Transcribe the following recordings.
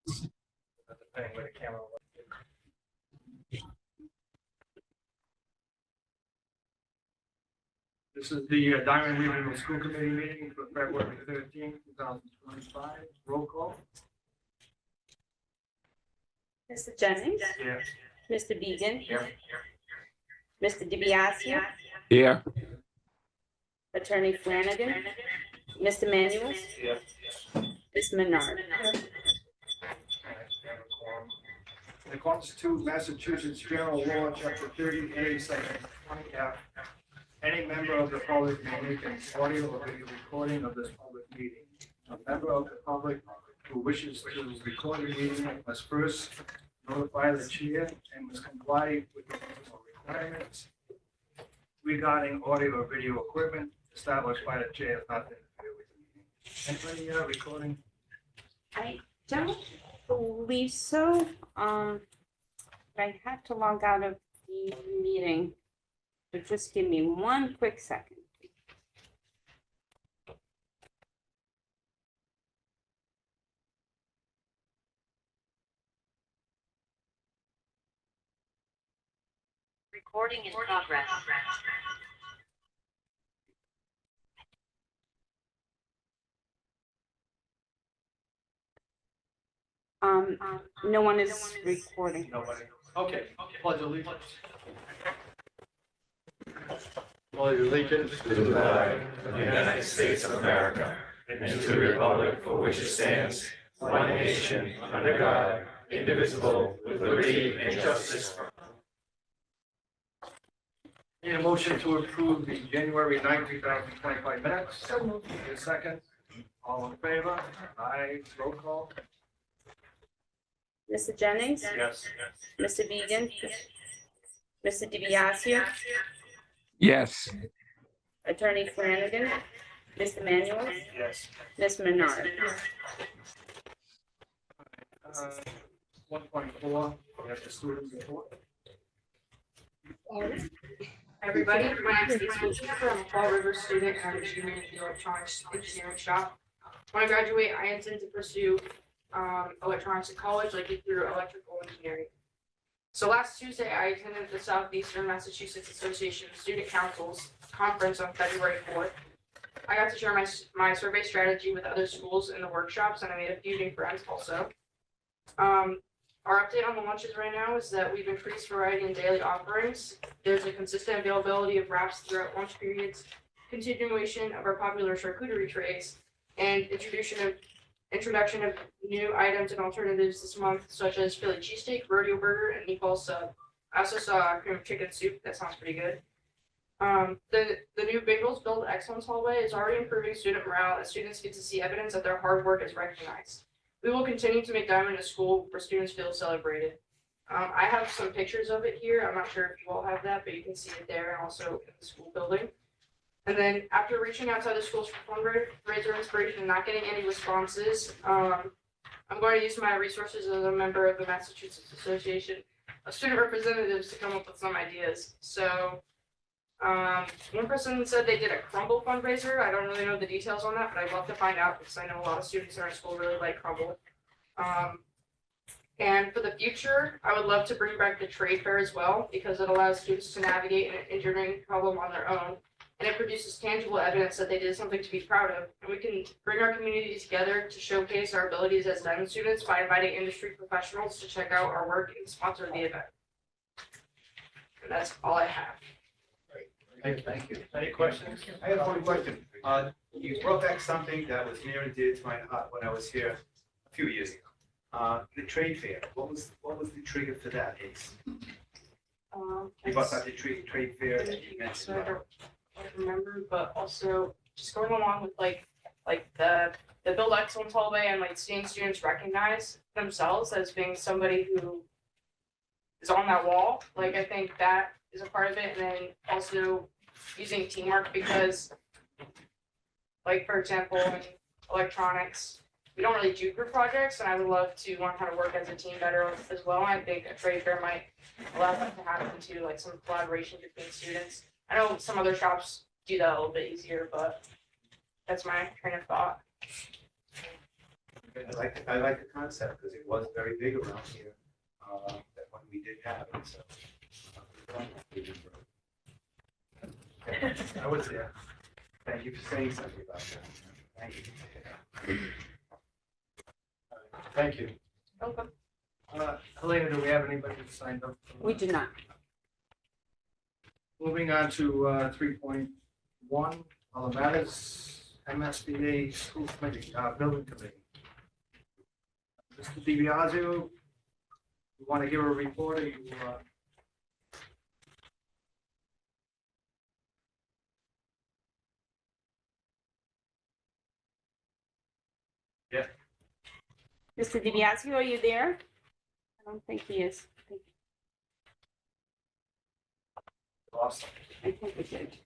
Depending where the camera was. This is the Diman Regional School Committee meeting for February 13th, 2025. Roll call. Mr. Jennings, Here. Mr. Beegan, Here. Mr. DiBiaseu, Here. Attorney Flanagan, Mr. Manuel, Here. Ms. Menard. In accordance to Massachusetts General Law, Chapter 30A, Section 20F, any member of the public may make an audio or video recording of this public meeting. A member of the public who wishes to record the meeting must first notify the chair and must comply with the requirements regarding audio or video equipment established by the chair, not to interfere with the meeting. Anybody recording? I don't believe so. I had to log out of the meeting. So just give me one quick second. Recording in progress. No one is recording. Nobody. Okay. Pledge allegiance. Pledge allegiance To the flag of the United States of America and to the republic for which it stands, one nation, under God, indivisible, with liberty and justice for all. Need a motion to approve the January 9th, 2025 minutes. So moved. Need a second. All in favor? Aye. Roll call. Mr. Jennings, Yes. Mr. Beegan, Mr. DiBiaseu, Yes. Attorney Flanagan, Mr. Manuel, Yes. Ms. Menard. 1.4, we have the student report. Hi, everybody. My name is Diman. I'm a Fall River student at Diman in the electronics engineering shop. When I graduate, I intend to pursue electronics in college, like through electrical engineering. So last Tuesday, I attended the Southeastern Massachusetts Association of Student Councils conference on February 4th. I got to share my survey strategy with other schools in the workshops, and I made a few new friends also. Our update on the lunches right now is that we've increased variety in daily offerings. There's a consistent availability of wraps throughout lunch periods, continuation of our popular charcuterie trays, and introduction of new items and alternatives this month, such as Philly cheesesteak, rodeo burger, and meatball sub. I also saw cream of chicken soup. That sounds pretty good. The new Bengals Build Excellence hallway is already improving student morale as students get to see evidence that their hard work is recognized. We will continue to make Diman a school where students feel celebrated. I have some pictures of it here. I'm not sure if you all have that, but you can see it there and also in the school building. And then after reaching out to other schools for fundraiser inspiration and not getting any responses, I'm going to use my resources as a member of the Massachusetts Association of Student Representatives to come up with some ideas. So one person said they did a crumble fundraiser. I don't really know the details on that, but I'd love to find out because I know a lot of students in our school really like crumble. And for the future, I would love to bring back the trade fair as well because it allows students to navigate an engineering problem on their own. And it produces tangible evidence that they did something to be proud of. And we can bring our community together to showcase our abilities as Diman students by inviting industry professionals to check out our work and sponsor the event. And that's all I have. Thank you. Any questions? I have one question. You brought back something that was near and dear to my heart when I was here a few years ago. The trade fair. What was the trigger for that? You brought back the trade fair that you mentioned. I don't remember, but also just going along with like the Build Excellence hallway and like seeing students recognize themselves as being somebody who is on that wall. Like I think that is a part of it, and then also using teamwork because, like for example, in electronics, we don't really do group projects, and I would love to learn how to work as a team better as well. I think a trade fair might allow that to happen too, like some collaboration between students. I know some other shops do that a little bit easier, but that's my train of thought. I like the concept because it was very big around here, that when we did have it, so. I was there. Thank you for saying something about that. Thank you. Thank you. Welcome. Helena, do we have anybody who signed up? We do not. Moving on to 3.1, other matters, MSBA School Committee, Building Committee. Mr. DiBiaseo, you want to give a report, or you, Mr. DiBiaseo, are you there? I don't think he is. lost? I think we did.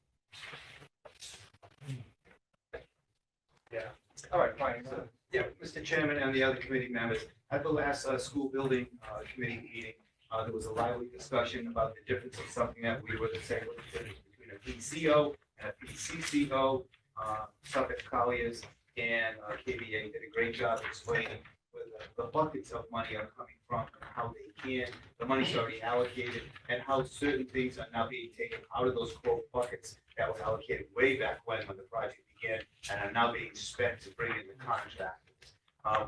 All right, fine. So, yeah, Mr. Chairman and the other committee members, at the last school building committee meeting, there was a lively discussion about the difference of something that we were saying, what the difference between a PCO and a PCCO. Suffolk Colliers and KBA did a great job explaining where the buckets of money are coming from and how they the money's already allocated, and how certain things are now being taken out of those quote buckets that were allocated way back when the project began, and are now being spent to bring in the contractors.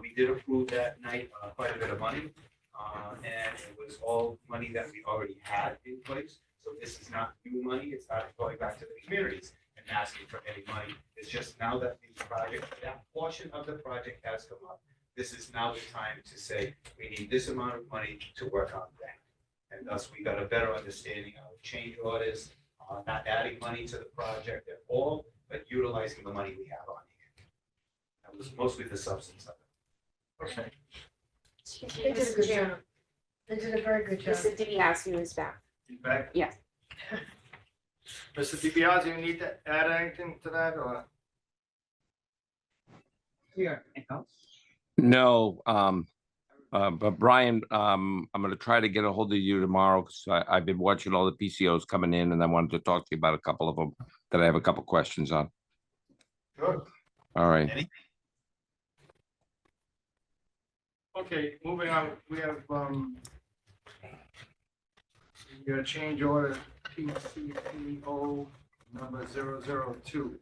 We did approve that night quite a bit of money, and it was all money that we already had in place. So this is not new money, it's not going back to the communities and asking for any money. It's just now that the project, that portion of the project has come up, this is now the time to say, we need this amount of money to work on that. And thus, we got a better understanding of change orders, not adding money to the project at all, but utilizing the money we have on hand. That was mostly the substance of it. Okay. They did a good job. They did a very good job. Mr. DiBiaseo is back. You back? Yes. Mr. DiBiaseo, you need to add anything to that, or? No, but Brian, I'm gonna try to get a hold of you tomorrow, because I've been watching all the PCOs coming in, and I wanted to talk to you about a couple of them that I have a couple questions on. Good. All right. Okay, moving on, we have, your change order PCPO number 002.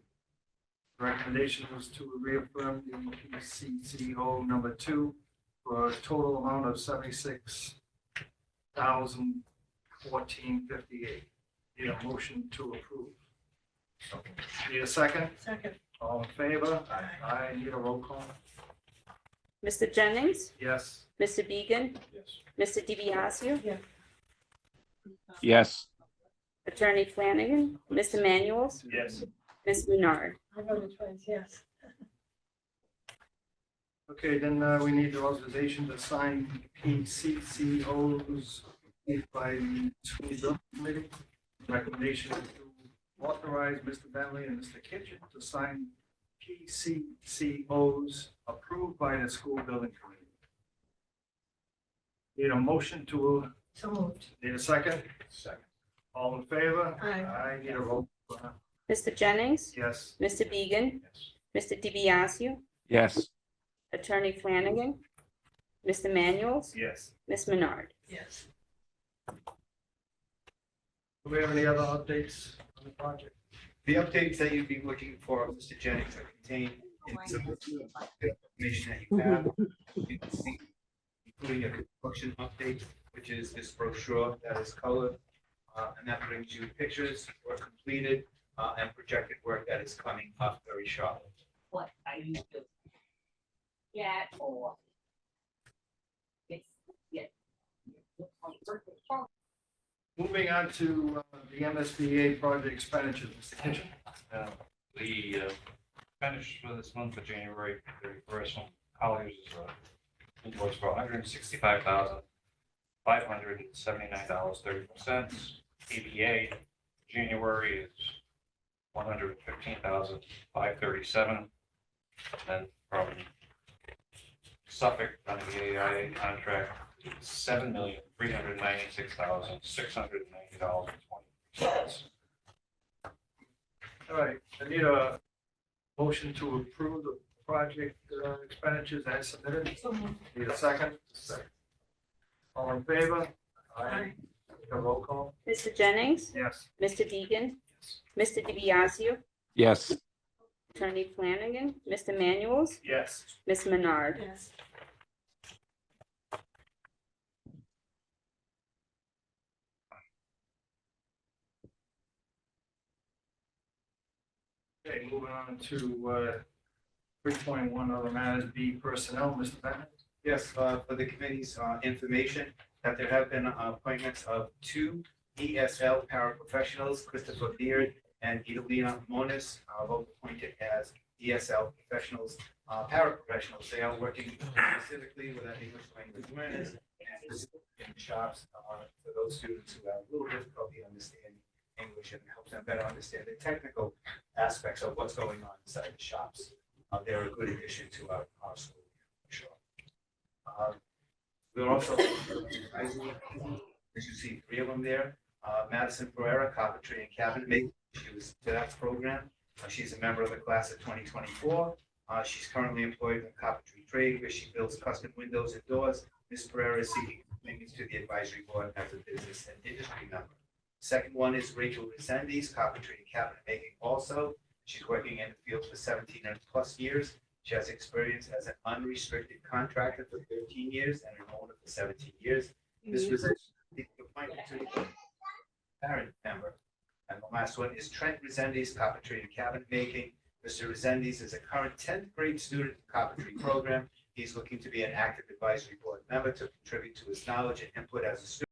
Recommendation was to reaffirm the PCCO number 2 for a total amount of $76,014.58. Need a motion to approve. Need a second? Second. All in favor? I need a roll call. Mr. Jennings, Yes. Mr. Beegan, Yes. Mr. DiBiaseo, Yes, Attorney Flanagan, Mr. Manuel's, Yes. Ms. Menard. I voted twice, yes. Okay, then we need the authorization to sign PCCOs by the school building committee. Recommendation is to authorize Mr. Bentley and Mr. Kitchen to sign PCCOs approved by the school building committee. Need a motion to, So moved. need a second? Second. All in favor? Aye. I need a roll. Mr. Jennings, Yes. Mr. Beegan, Mr. DiBiaseo, yes, Attorney Flanagan, Mr. Manuel's, Yes. Ms. Menard. Yes. Do we have any other updates on the project? The updates that you'd be looking for, Mr. Jennings, are contained in some of the information that you have. You can see, including a construction update, which is this brochure that is colored. And that brings you pictures, work completed, and projected work that is coming up very shortly. What are you doing? Yeah, or. It's, yeah. Moving on to the MSBA project expenditures, Mr. Kitchen. The expenditures for this month of January 31st from Colliers is invoice for $165,579.34. ABA January is $115,537. And from Suffolk on the AIA contract, $7,396,690.20. All right, I need a motion to approve the project expenditures as submitted. Need a second? Second. All in favor? Aye. A roll call? Mr. Jennings, Yes. Mr. Deegan, Mr. DiBiaseu, Yes. Attorney Flanagan, Mr. Manuel's, Yes. Ms. Menard. Yes. Okay, moving on to 3.1 other matters, B personnel, Mr. Bennett. Yes, for the committee's information, that there have been appointments of two ESL paraprofessionals, Christopher Beard and Idalina Moniz, both appointed as ESL professionals, paraprofessionals. They are working specifically with our English language learners and specifically in shops for those students who have a little difficulty understanding English, and helps them better understand the technical aspects of what's going on inside the shops. They're a good addition to our school, for sure. We're also, as you see, three of them there. Madison Pereira, carpentry and cabinet making. She was to that program. She's a member of the class of 2024. She's currently employed in the carpentry trade where she builds custom windows and doors. Ms. Pereira is seeking appointments to the advisory board as a business and industry member. Second one is Rachel Resendes, carpentry and cabinet making also. She's working in the field for 17 and plus years. She has experience as an unrestricted contractor for 13 years and an owner for 17 years. This was the appointment to the parent member. And the last one is Trent Resendes, carpentry and cabinet making. Mr. Resendes is a current 10th grade student in the carpentry program. He's looking to be an active advisory board member to contribute to his knowledge and input as a student.